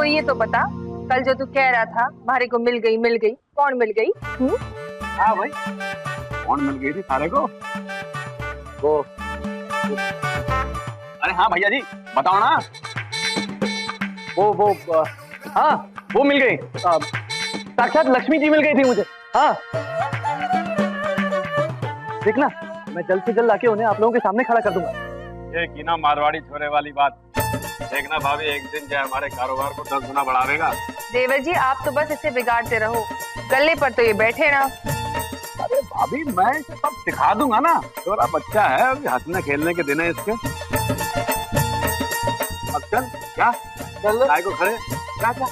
को ये तो बता, कल जो तू कह रहा था मारे को मिल गई, कौन मिल गई? हाँ भाई, कौन मिल गई थी सारे को? वो अरे हाँ भैया जी बताओ ना। वो हाँ वो मिल गई, साक्षात लक्ष्मी जी मिल गई थी मुझे। हाँ देखना, मैं जल्द से जल्द आके उन्हें आप लोगों के सामने खड़ा कर दूंगा। ये की ना मारवाड़ी छोरे वाली बात। देखना भाभी, एक दिन जो हमारे कारोबार को 10 गुना बढ़ावेगा। देवर जी आप तो बस इसे बिगाड़ते रहो, गले पर तो ये बैठे ना। अरे भाभी मैं इसे सब सिखा दूंगा ना, थोड़ा बच्चा है अभी, हंसने खेलने के दिन है इसके। अब चल क्या चल गाय को खड़े क्या।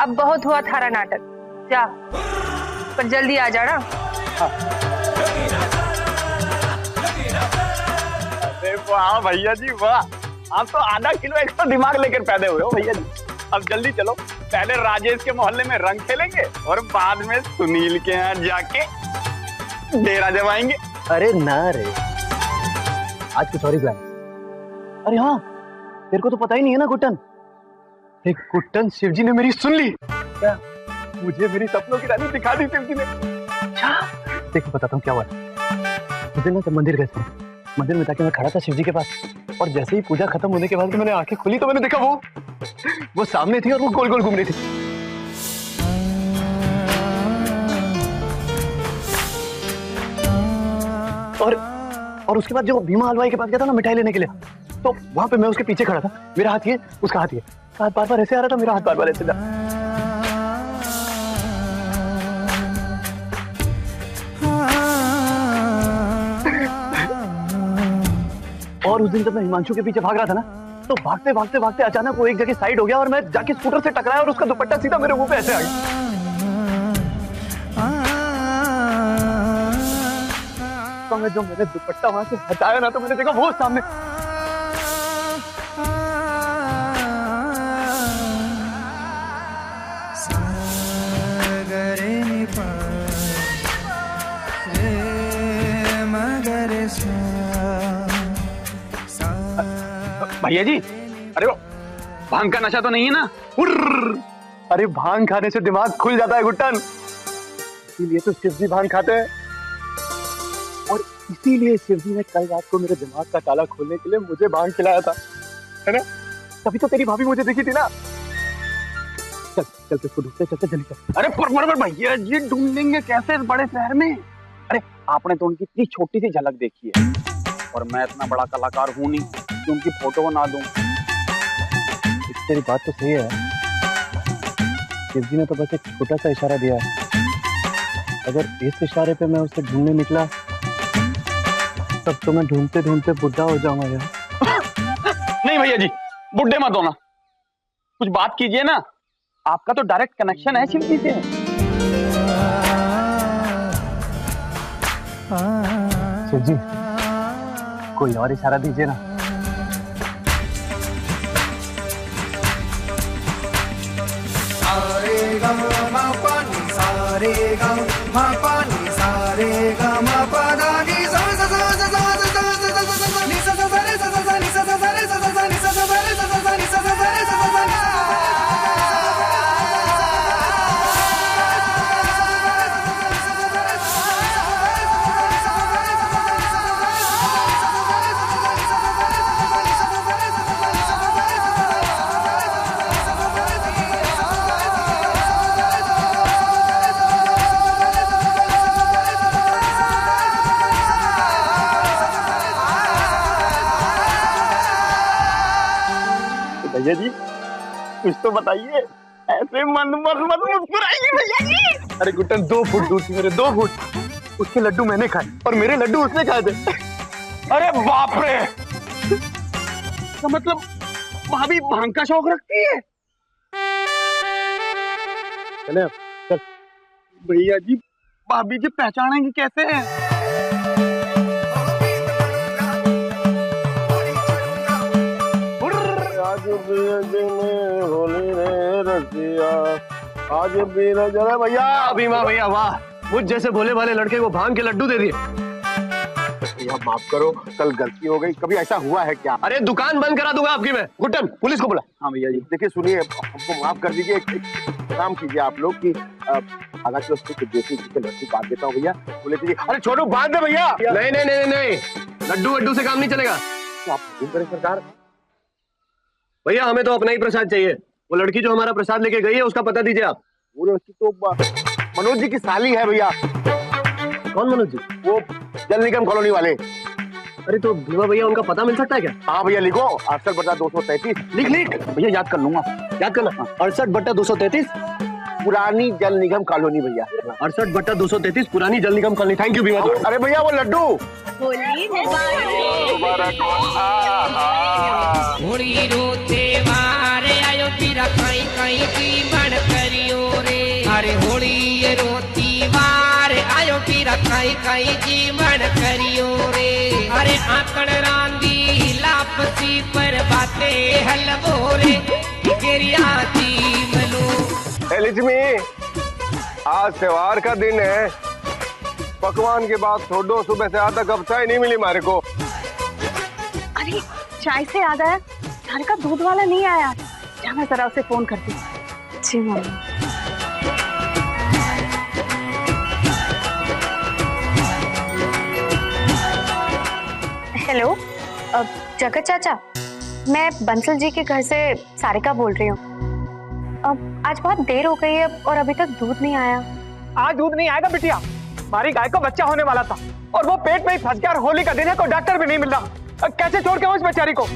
अब बहुत हुआ थारा नाटक, जा पर जल्दी आ जाना। अरे वाह भैया जी वाह, आप तो आधा किलो एक्स्ट्रा दिमाग लेकर पैदे हुए हो भैया जी। अब जल्दी चलो, पहले राजेश के मोहल्ले में रंग खेलेंगे और बाद में सुनील के यहाँ जाके डेरा जमाएंगे। अरे ना रे, आज कुछ और ही प्लान। अरे हाँ, तेरे को तो पता ही नहीं है ना गुट्टन, एक गुट्टन शिवजी ने मेरी सुन ली। क्या? मुझे मेरी सपनों की रानी दिखा दी शिवजी ने। देखो बताता हूँ क्या हुआ। मुझे ना जब मंदिर गए थे, मंदिर में जाके मैं खड़ा था शिवजी के पास, और जैसे ही पूजा खत्म होने के बाद मैंने आंखें खुली तो मैंने देखा वो सामने थी और वो गोल गोल घूम रही थी। और उसके बाद जो भीमा हलवाई के पास गया था ना मिठाई लेने के लिए, तो वहां पे मैं उसके पीछे खड़ा था। मेरा हाथ ये, उसका हाथ ये, हाथ बार बार ऐसे आ रहा था, मेरा हाथ बार बार ऐसे जा। और उस दिन जब मैं हिमांशु के पीछे भाग रहा था ना, तो भागते भागते भागते अचानक वो एक जगह साइड हो गया और मैं जाके स्कूटर से टकराया और उसका दुपट्टा सीधा मेरे मुंह पे ऐसे आ गया। तो मैं जो मैंने दुपट्टा वहां से हटाया ना, तो मैंने देखा वो सामने। भैया जी, अरे वो भांग का नशा तो नहीं है ना? अरे भांग खाने से दिमाग खुल जाता है गुट्टन, इसीलिए तो शिवजी भांग खाते हैं। और इसीलिए शिवजी ने कल रात को मेरे दिमाग का ताला खोलने के लिए मुझे भांग खिलाया था, है ना? तभी तो तेरी भाभी मुझे दिखी थी ना। चल चल इसको ढूंढते, चलते जल्दी चल। अरे पर भैया जी ढूंढेंगे कैसे इस बड़े शहर में? अरे आपने तो उनकी इतनी छोटी सी झलक देखी है, और मैं इतना बड़ा कलाकार हूं नहीं कि उनकी फोटो को ना दूं। तेरी बात तो सही है, शिवजी ने तो बस एक छोटा सा इशारा दिया है। अगर इस इशारे पे मैं उसे ढूंढने निकला, तब तो मैं ढूंढते ढूंढते बुढ़ा हो जाऊंगा यार। नहीं भैया जी, बुढ़े मत होना, कुछ बात कीजिए ना, आपका तो डायरेक्ट कनेक्शन है शिवजी से। शिवजी कोई और इशारा दीजिए ना। सारे गा मा पा नी सारे गा मा पा नी सारे गा मा पा दा नी सा सा सा सा सा सा सा नी सा सा सा रे सा सा सा नी सा सा सा रे सा सा सा नी सा सा सा रे सा सा सा नी सा सा सा रे सा सा सा। भैया जी कुछ तो बताइए, ऐसे मत मुस्कुराइए भैया जी। अरे गुट्टन 2 फुट दूर थी मेरे, 2 फुट। उसके लड्डू मैंने खाए और मेरे लड्डू उसने खाए थे। अरे बाप रे, तो मतलब भाभी भांग का शौक रखती है? चले चल। भैया जी भाभी जी पहचानेंगे कैसे है? होली रे रसिया, आज भी जरा भैया। भीमा भैया वाह, मुझ जैसे भोले भाले लड़के को भांग के लड्डू दे दिए। भैया माफ करो, कल गलती हो गई। कभी ऐसा हुआ है क्या? अरे दुकान बंद करा दूंगा आपकी मैं। गुड्डन पुलिस को बुला। हाँ भैया जी। देखिए सुनिए, हमको माफ कर दीजिए। एक काम कीजिए आप लोग कि हालांकि उसको देसी के लड्डू बांध देता हूँ भैया, बोले कीजिए। अरे छोड़ो, बांध दे भैया। नहीं नहीं नहीं नहीं, लड्डू वड्डू से काम नहीं चलेगा। तो आप हुक्म करें सरकार। भैया हमें तो अपना ही प्रसाद चाहिए। वो लड़की जो हमारा प्रसाद लेके गई है उसका पता दीजिए आप। वो लड़की तो मनोज जी की साली है भैया। कौन मनोज जी? वो जल निगम कॉलोनी वाले। अरे तो भीमा भैया उनका पता मिल सकता है क्या? हाँ भैया लिखो 68/233। लिख भैया याद कर लूंगा। याद करना 68/233 पुरानी जल निगम कॉलोनी भैया। 68/233 पुरानी जल निगम कॉलोनी। थैंक यू भीमा जी। अरे भैया वो लड्डू होली रो त्योहार आयो तेरा कहीं कहीं जीवन करियो रे। अरे होली ये रो त्योहार आयो तेरा कहीं कहीं जीवन करियो रे। अरे आकड़ रांदी लापसी पर बातें हलवो रे गिरिया जीवनो। लक्ष्मी, आज त्योहार का दिन है। पकवान के बाद छोड़ो, सुबह से आज तक अब चाय नहीं मिली हमारे को। अरे चाय से याद आया, घर का दूध वाला नहीं आया। जाना जरा उसे फोन करती। जी मम्मी। हेलो जगत चाचा, मैं बंसल जी के घर से सारिका बोल रही हूँ। अब आज बहुत देर हो गई है और अभी तक दूध नहीं आया। आज दूध नहीं आएगा बिटिया। हमारी गाय को बच्चा होने वाला था और वो पेट में ही फंस गया। होली का दिन है, कोई डॉक्टर भी नहीं मिल रहा। कैसे छोड़ के उस बेचारी को?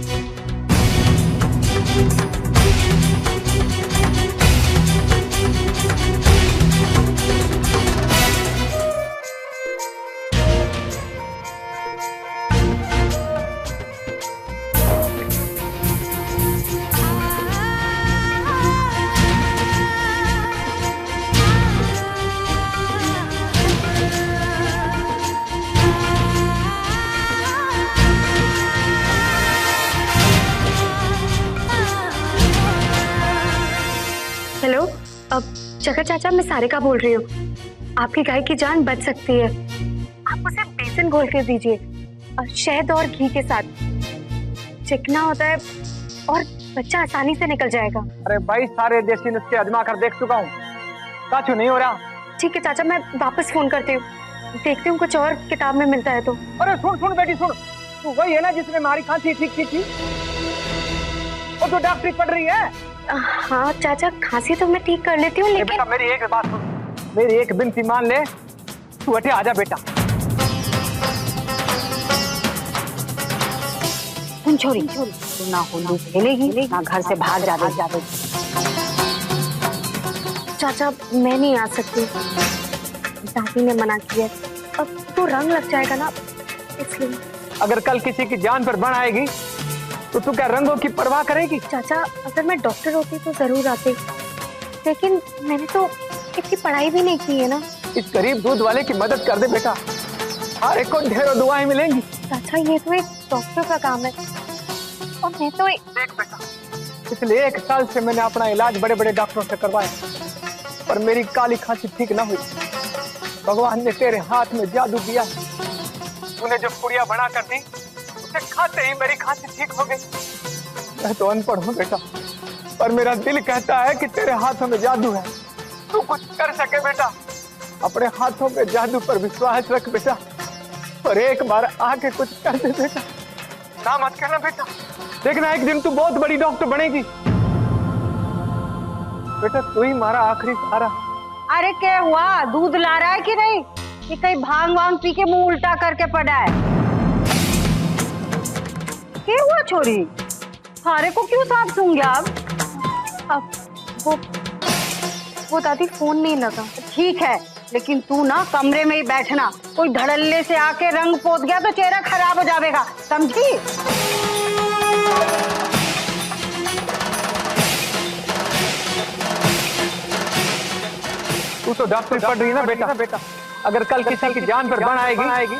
हेलो जगत चाचा, मैं सारिका बोल रही हूँ। आपकी गाय की जान बच सकती है। आप उसे बेसन घोल के दीजिए शहद और घी के साथ। चिकना होता है और बच्चा आसानी से निकल जाएगा। अरे भाई, सारे देसी नुस्खे आजमा कर देख चुका हूँ, काचू नहीं हो रहा। ठीक है चाचा, मैं वापस फोन करती हूँ। देखती हूँ कुछ और किताब में मिलता है तो। अरे सुन सुन बेटी सुन, तू वही है ना जिसने हमारी खांसी ठीक की थी? और जो डॉक्टरी पढ़ रही है? हाँ चाचा, खांसी तो मैं ठीक कर लेती हूँ, लेकिन बेटा मेरी एक बात सुन, मेरी एक बिनती मान ले। तू हटे आजा बेटा। सुन छोरी, तू ना होली खेलेगी ना घर से बाहर जावे। चाचा मैं नहीं आ सकती, दादी ने मना किया। अब तो रंग लग जाएगा ना, इसलिए। अगर कल किसी की जान पर बन आएगी तो तू क्या रंगों की परवाह करेगी? चाचा अगर मैं डॉक्टर होती तो जरूर आती, लेकिन मैंने तो इतनी पढ़ाई भी नहीं की है ना। इस गरीब दूध वाले की मदद कर दे बेटा, हर एक को ढेरों दुआएं मिलेंगी। चाचा ये तो एक डॉक्टर का काम है और मैं तो देख बेटा, पिछले 1 साल से मैंने अपना इलाज बड़े बड़े डॉक्टरों से करवाया, पर मेरी काली खांसी ठीक ना हुई। भगवान ने तेरे हाथ में जादू दिया। तूने जो पुड़िया बना कर दी, उसे खाते ही मेरी खांसी ठीक हो गई। मैं तो अनपढ़ हूँ बेटा, पर मेरा दिल कहता है कि तेरे हाथों में जादू है। तू कुछ कर सके बेटा। अपने हाथों में जादू पर विश्वास रख बेटा, और एक बार आके कुछ कर दे बेटा। ना मत कहना बेटा, देखना एक दिन तू बहुत बड़ी डॉक्टर बनेगी। बेटा तू ही हमारा आखिरी सहारा। अरे क्या हुआ, दूध ला रहा है कि नहीं? कि कहीं भांग वांग पी के मुंह उल्टा करके पड़ा है? क्या हुआ छोरी, सारे को क्यों साफ सूंघ गया? अब वो दादी फोन नहीं लगा। ठीक है, लेकिन तू ना कमरे में ही बैठना। कोई धड़ल्ले से आके रंग पोत गया तो चेहरा खराब हो जाएगा, समझी? तू तो डॉक्टरी पढ़ रही है ना बेटा। अगर कल किसी की जान पर बन आएगी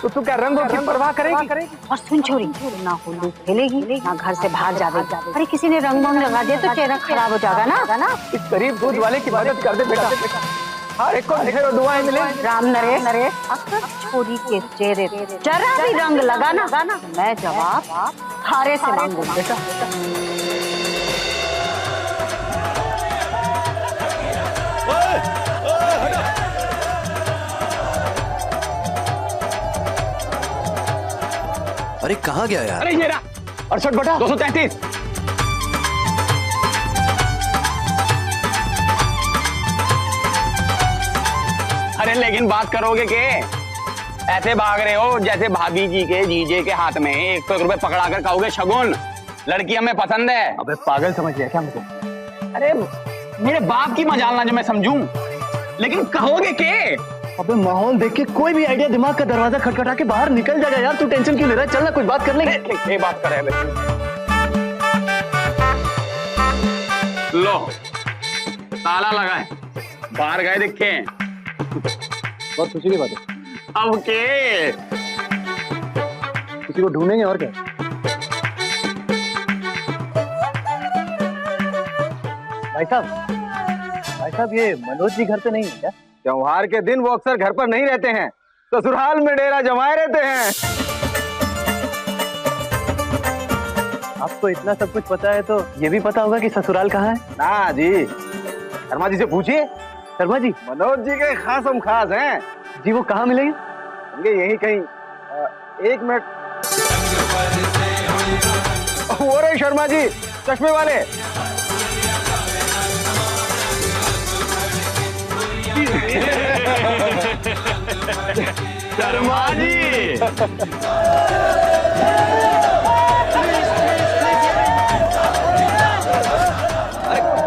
तो तू क्या रंगों की परवाह करेगी? और सुन छोरी, ना होली खेलेगी ना घर से बाहर जावे। अरे किसी ने रंग वंग लगा दिया तो चेहरा खराब हो जाएगा ना। इस गरीब दूध वाले की मदद कर दे बेटा। अरे कौन ढेरों दुआएं मिले। राम नरेश अगर छोरी के चेहरे जरा भी रंग लगा ना मैं जवाब थारे से मांगूंगा। बेटा अरे कहाँ गया यार? अरे ये रहा 68/233। अरे लेकिन बात करोगे के ऐसे भाग रहे हो जैसे भाभी जी के जीजे के हाथ में 100 रुपए पकड़ा कर कहोगे शगुन लड़की हमें पसंद है। अबे पागल समझ लिया क्या मुझे? अरे मेरे बाप की मजालना जो मैं समझूं, लेकिन कहोगे के? अबे माहौल देख के कोई भी आइडिया दिमाग का दरवाजा खटखटा के बाहर निकल जाएगा यार। तू टेंशन क्यों ले रहा है? चल ना कुछ बात कर लेंगे। ये बात करे लो ताला लगा है, बाहर गए दिखे। बहुत खुशी की बात है। अब के किसी को ढूंढेंगे और क्या। भाई साहब ये मनोज जी घर पे नहीं है क्या? त्योहार के दिन वो अक्सर घर पर नहीं रहते हैं, ससुराल में डेरा जमाए रहते हैं। आपको इतना सब कुछ पता है तो ये भी पता होगा कि ससुराल कहाँ है? ना जी, शर्मा जी से पूछिए। शर्मा जी मनोज जी के खासम खास हैं जी, वो कहाँ मिलेंगे? होंगे यही कहीं। 1 मिनट। वो रहे शर्मा जी, चश्मे वाले। शर्मा जी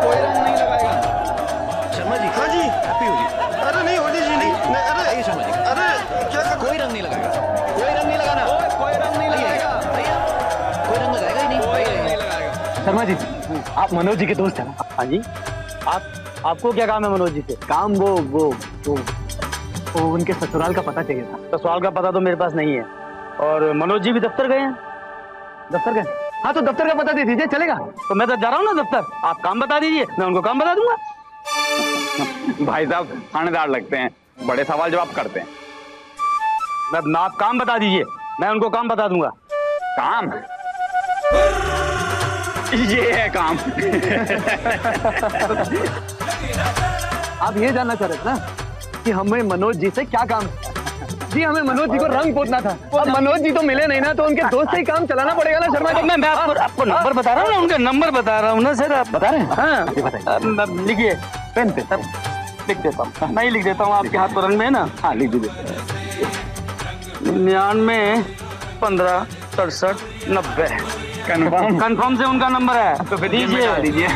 कोई रंग नहीं लगाएगा। शर्मा जी। हाँ जी। हैप्पी होली। अरे नहीं होली जी नहीं। अरे आइए शर्मा जी। अरे क्या कोई रंग नहीं लगाएगा। कोई रंग नहीं लगाना। कोई रंग नहीं लगाएगा। कोई रंग लगाएगा ही नहीं। कोई रंग नहीं लगाएगा। शर्मा जी आप मनोज जी के दोस्त हैं ना? हाँ जी। आपको क्या काम है मनोज जी से? काम वो उनके ससुराल का पता चाहिए था। ससुराल का पता तो मेरे पास नहीं है, और मनोज जी भी दफ्तर गए हैं। दफ्तर गए? हाँ तो दफ्तर का पता दे दीजिए, चलेगा? तो मैं तो जा रहा हूँ ना दफ्तर, आप काम बता दीजिए, मैं उनको काम बता दूंगा। भाई साहब थानेदार लगते हैं, बड़े सवाल जवाब करते हैं। आप काम बता दीजिए, मैं उनको काम बता दूंगा। काम ये है काम। आप ये जानना चाह रहे थे ना कि हमें मनोज जी से क्या काम है? जी हमें मनोज जी को रंग पोतना था। अब मनोज जी तो मिले नहीं ना, तो उनके दोस्त से ही काम चलाना पड़ेगा ना शर्मा जी। मैं आपको नंबर बता रहा हूँ ना, उनका नंबर बता रहा हूँ ना सर। आप बता रहे हैं? हाँ लिखिए, पेन पे सर लिख देता हूँ। मैं ही लिख देता हूँ, आपके हाथ पर रंग में है ना। हाँ लिख दीजिए। 99 15 67 90। कंफर्म से उनका नंबर है, तो फिर दीजिए।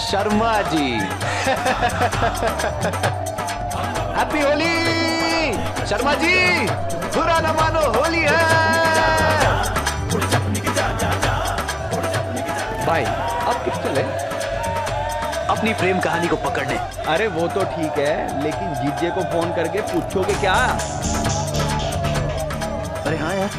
शर्मा जी। हैप्पी होली शर्मा जी। बुरा न मानो होली है। भाई अब किस चले अपनी प्रेम कहानी को पकड़ने? अरे वो तो ठीक है, लेकिन जीजे को फोन करके पूछोगे क्या? अरे हाँ यार,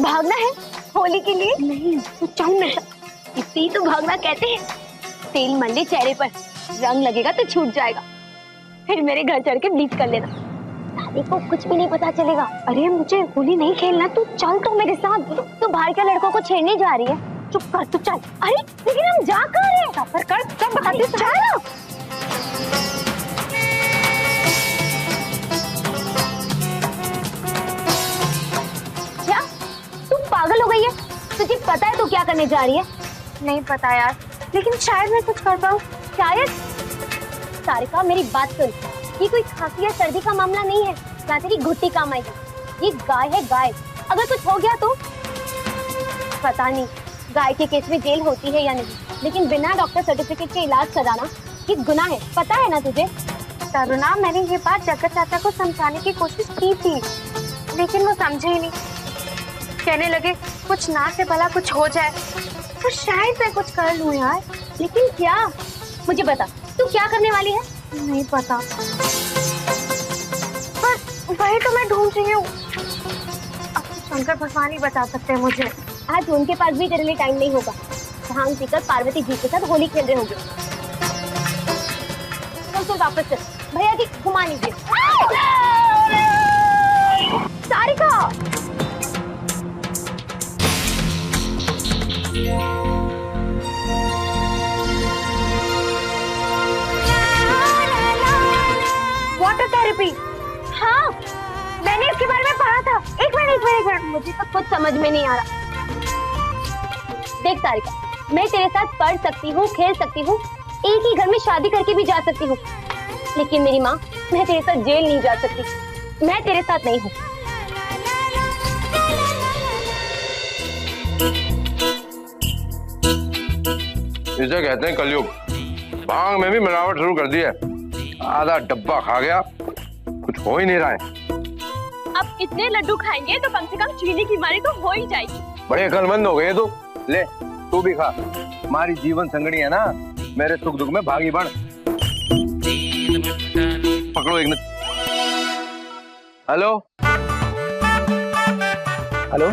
भागना है होली के लिए? नहीं तो चल मैं, इसे ही तो भागना कहते हैं। तेल मल ले चेहरे पर, रंग लगेगा तो छूट जाएगा, फिर मेरे घर चढ़ के ब्लीच कर लेना, दादी को कुछ भी नहीं पता चलेगा। अरे मुझे होली नहीं खेलना, तू चल तो मेरे साथ। तू बाहर के लड़कों को छेड़ने जा रही है, चुप कर तू चल। अरे लेकिन हम जा कहाँ रहे हैं? सफर कर सब बताते, चल। पागल हो गई है? तुझे पता है तू क्या करने जा रही है? नहीं पता यार, लेकिन शायद मैं कुछ कर पाऊँ। शायद? सारिका मेरी बात सुन, ये कोई खांसी या सर्दी का मामला नहीं है, ना तेरी घुट्टी काम आएगी। ये गाय है गाय, अगर कुछ हो गया तो पता नहीं गाय के केस में जेल होती है या नहीं, लेकिन बिना डॉक्टर सर्टिफिकेट के इलाज कराना ये गुनाह है, पता है ना तुझे? तरुणा, मैंने ये बात जगत चाचा को समझाने की कोशिश की थी, लेकिन वो समझे ही नहीं। कहने लगे कुछ ना से भला कुछ हो जाए तो शायद मैं कुछ कर लूं यार। लेकिन क्या? मुझे बता, तू क्या करने वाली है? नहीं पता, पर वही तो मैं ढूंढ रही हूँ। अब तो शंकर भगवान ही बता सकते हैं मुझे। आज उनके पास भी तेरे लिए टाइम नहीं होगा। भांग पीकर पार्वती जी के साथ होली खेल रहे होंगे। चल वापस चल, भैया जी घुमा लीजिए। सारिका, वाटर थेरेपी, हाँ मैंने इसके बारे में पढ़ा था। एक मिनट, मुझे तो कुछ समझ में नहीं आ रहा। देख सारिका, मैं तेरे साथ पढ़ सकती हूँ, खेल सकती हूँ, एक ही घर में शादी करके भी जा सकती हूँ, लेकिन मेरी माँ, मैं तेरे साथ जेल नहीं जा सकती। मैं तेरे साथ नहीं हूँ। इसे कहते हैं कलयुग। भांग में भी मिलावट शुरू कर दी है। आधा डब्बा खा गया, कुछ हो ही नहीं रहा है। अब इतने लड्डू खाएंगे तो कम से कम चीनी की बीमारी तो हो ही जाएगी। बड़े अकलमंद हो गए तू। ले तू भी खा, हमारी जीवन संगड़ी है ना, मेरे सुख दुख में भागी बन। पकड़ो एक मिनट। हेलो हेलो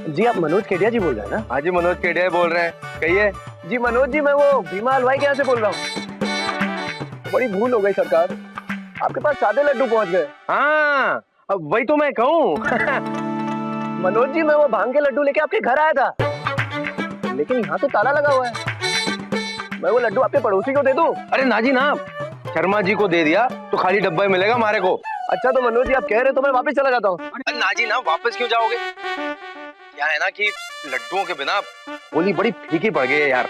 जी, आप मनोज केडिया जी बोल रहे हैं ना? हाँ जी, मनोज केडिया बोल रहे हैं, कहिए। जी मनोज जी, मैं वो भीमा हलवाई के यहाँ से बोल रहा हूँ। बड़ी भूल हो गई सरकार, आपके पास सादे लड्डू पहुंच गए। हाँ, अब वही तो मैं कहूँ। मनोज जी, मैं वो भांग के लड्डू लेके आपके घर आया था, लेकिन यहाँ तो ताला लगा हुआ है। मैं वो लड्डू आपके पड़ोसी को दे दूं? अरे ना जी ना, शर्मा जी को दे दिया तो खाली डब्बा ही मिलेगा हमारे को। अच्छा तो मनोज जी आप कह रहे तो मैं वापस चला जाता हूँ। ना जी ना, वापस क्यों जाओगे? क्या है ना कि लड्डुओं के बिना होली बड़ी फीकी पड़ गई है यार।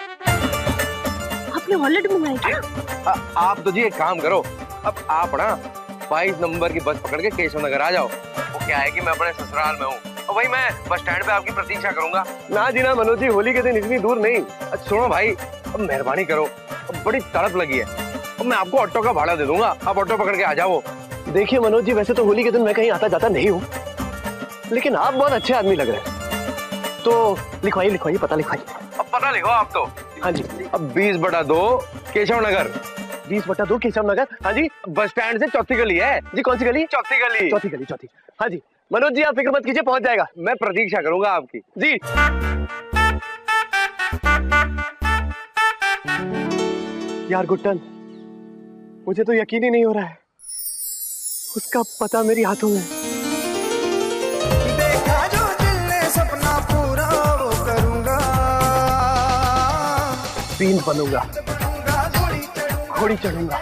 आपने और लड्डू मंगाए क्या? आप तो जी एक काम करो, अब आप ना 22 नंबर की बस पकड़ के केशव नगर आ जाओ। वो क्या है कि मैं अपने ससुराल में हूँ और वही मैं बस स्टैंड पे आपकी प्रतीक्षा करूंगा। ना जी ना मनोज जी, होली के दिन इतनी दूर नहीं। सुनो भाई, अब मेहरबानी करो, अब बड़ी तड़प लगी है। अब मैं आपको ऑटो का भाड़ा दे दूंगा, आप ऑटो पकड़ के आ जाओ। देखिए मनोज जी, वैसे तो होली के दिन मैं कहीं आता जाता नहीं हूँ, लेकिन आप बहुत अच्छे आदमी लग रहे हैं, तो लिखवाइए पता लिखवाइए। अब पता लिखो आप तो। हाँ जी। अब 20/2 केशव नगर। 20/2 केशव नगर। हाँ जी। बस स्टैंड से चौथी गली है जी। कौन सी गली? चौथी गली। चौथी। हाँ जी मनोज जी, आप फिक्र मत कीजिए, पहुंच जाएगा। मैं प्रतीक्षा करूंगा आपकी जी। यार गुट्टन, मुझे तो यकीन ही नहीं हो रहा है, उसका पता मेरी हाथों में। देखा जो दिल ने सपना पूरा वो करूंगा, बीन बनूंगा, घोड़ी चढ़ूंगा।